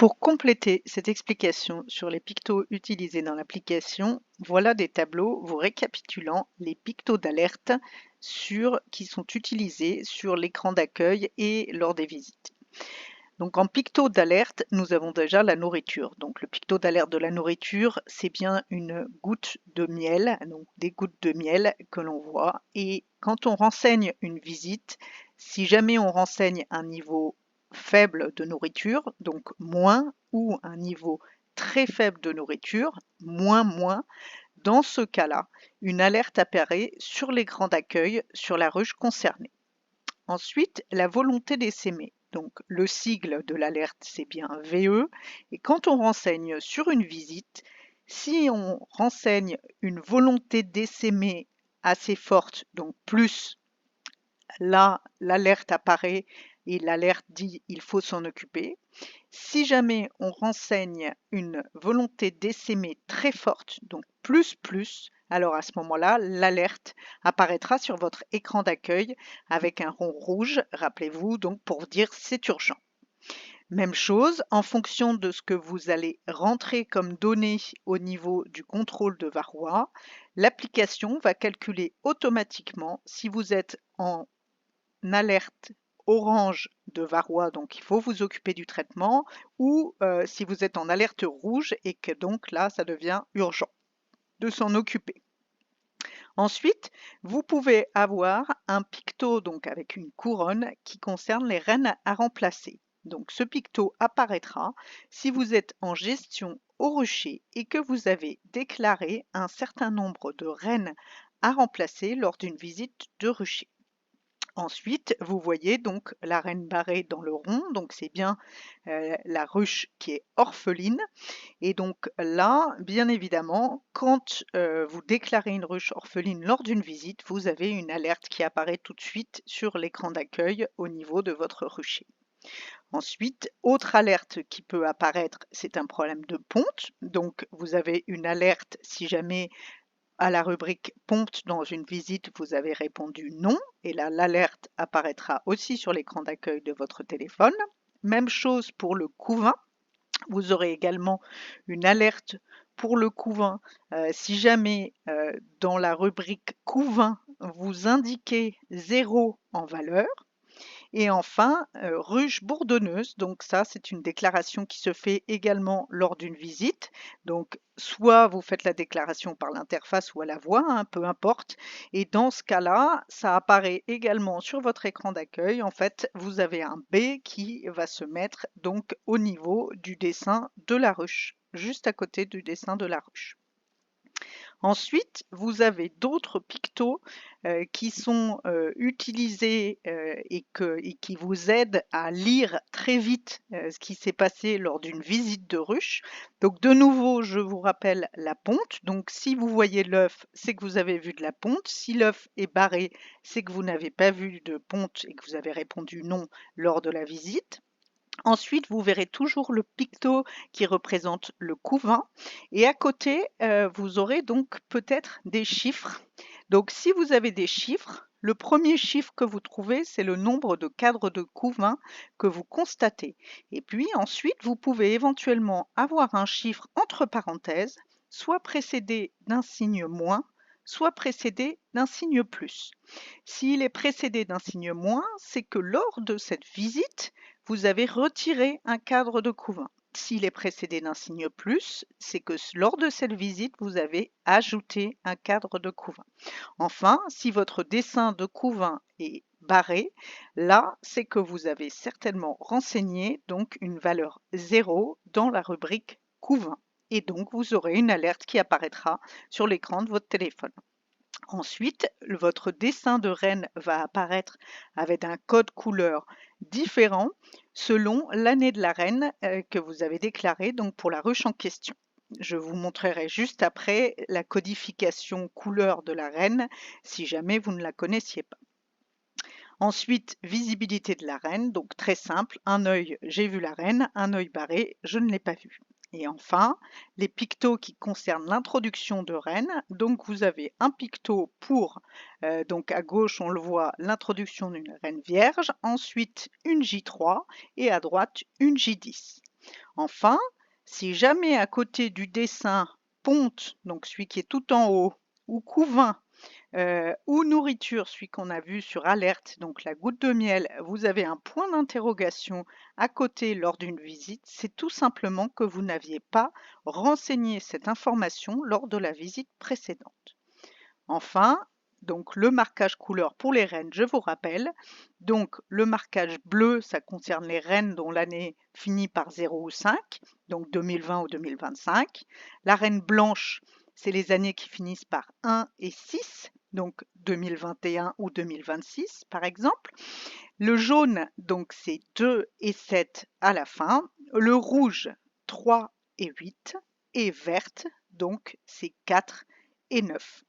Pour compléter cette explication sur les pictos utilisés dans l'application, voilà des tableaux vous récapitulant les pictos d'alerte qui sont utilisés sur l'écran d'accueil et lors des visites. Donc en picto d'alerte, nous avons déjà la nourriture. Donc le picto d'alerte de la nourriture, c'est bien une goutte de miel, donc des gouttes de miel que l'on voit. Et quand on renseigne une visite, si jamais on renseigne un niveau faible de nourriture, donc moins, ou un niveau très faible de nourriture, moins, dans ce cas-là, une alerte apparaît sur l'écran d'accueil sur la ruche concernée. Ensuite, la volonté d'essaimer. Donc, le sigle de l'alerte, c'est bien VE. Et quand on renseigne sur une visite, si on renseigne une volonté d'essaimer assez forte, donc plus, là, l'alerte apparaît et l'alerte dit il faut s'en occuper. Si jamais on renseigne une volonté d'essaimer très forte, donc plus, alors à ce moment-là, l'alerte apparaîtra sur votre écran d'accueil avec un rond rouge, rappelez-vous, donc pour dire c'est urgent. Même chose, en fonction de ce que vous allez rentrer comme données au niveau du contrôle de varroa, l'application va calculer automatiquement si vous êtes en alerte orange de varroa, donc il faut vous occuper du traitement, ou si vous êtes en alerte rouge et que donc là, ça devient urgent de s'en occuper. Ensuite, vous pouvez avoir un picto donc avec une couronne qui concerne les rennes à remplacer. Donc ce picto apparaîtra si vous êtes en gestion au rucher et que vous avez déclaré un certain nombre de rennes à remplacer lors d'une visite de rucher. Ensuite, vous voyez donc la reine barrée dans le rond, donc c'est bien la ruche qui est orpheline. Et donc là, bien évidemment, quand vous déclarez une ruche orpheline lors d'une visite, vous avez une alerte qui apparaît tout de suite sur l'écran d'accueil au niveau de votre rucher. Ensuite, autre alerte qui peut apparaître, c'est un problème de ponte. Donc vous avez une alerte si jamais à la rubrique ponte dans une visite, vous avez répondu non, et là l'alerte apparaîtra aussi sur l'écran d'accueil de votre téléphone. Même chose pour le couvain. Vous aurez également une alerte pour le couvain si jamais dans la rubrique couvain, vous indiquez 0 en valeur. Et enfin, ruche bourdonneuse, donc ça c'est une déclaration qui se fait également lors d'une visite. Donc soit vous faites la déclaration par l'interface ou à la voix, hein, peu importe. Et dans ce cas-là, ça apparaît également sur votre écran d'accueil. En fait, vous avez un B qui va se mettre donc au niveau du dessin de la ruche, juste à côté du dessin de la ruche. Ensuite, vous avez d'autres pictos qui sont utilisés et qui vous aident à lire très vite ce qui s'est passé lors d'une visite de ruche. Donc de nouveau, je vous rappelle la ponte. Donc si vous voyez l'œuf, c'est que vous avez vu de la ponte. Si l'œuf est barré, c'est que vous n'avez pas vu de ponte et que vous avez répondu non lors de la visite. Ensuite, vous verrez toujours le picto qui représente le couvain et à côté, vous aurez donc peut-être des chiffres. Donc si vous avez des chiffres, le premier chiffre que vous trouvez, c'est le nombre de cadres de couvain que vous constatez. Et puis ensuite, vous pouvez éventuellement avoir un chiffre entre parenthèses, soit précédé d'un signe moins, soit précédé d'un signe plus. S'il est précédé d'un signe moins, c'est que lors de cette visite, vous avez retiré un cadre de couvain. S'il est précédé d'un signe plus, c'est que lors de cette visite, vous avez ajouté un cadre de couvain. Enfin, si votre dessin de couvain est barré, là, c'est que vous avez certainement renseigné donc une valeur 0 dans la rubrique couvain. Et donc, vous aurez une alerte qui apparaîtra sur l'écran de votre téléphone. Ensuite, votre dessin de reine va apparaître avec un code couleur différent selon l'année de la reine que vous avez déclarée donc pour la ruche en question. Je vous montrerai juste après la codification couleur de la reine si jamais vous ne la connaissiez pas. Ensuite, visibilité de la reine, donc très simple, un œil, j'ai vu la reine, un œil barré, je ne l'ai pas vue. Et enfin, les pictos qui concernent l'introduction de reine. Donc vous avez un picto pour, donc à gauche on le voit, l'introduction d'une reine vierge, ensuite une J3 et à droite une J10. Enfin, si jamais à côté du dessin ponte, donc celui qui est tout en haut, ou couvain, ou nourriture, celui qu'on a vu sur alerte, donc la goutte de miel, vous avez un point d'interrogation à côté lors d'une visite, c'est tout simplement que vous n'aviez pas renseigné cette information lors de la visite précédente. Enfin, donc le marquage couleur pour les rennes, je vous rappelle. Donc le marquage bleu, ça concerne les rennes dont l'année finit par 0 ou 5, donc 2020 ou 2025. La reine blanche, c'est les années qui finissent par 1 et 6, donc 2021 ou 2026 par exemple. Le jaune, donc c'est 2 et 7 à la fin. Le rouge, 3 et 8. Et verte, donc c'est 4 et 9.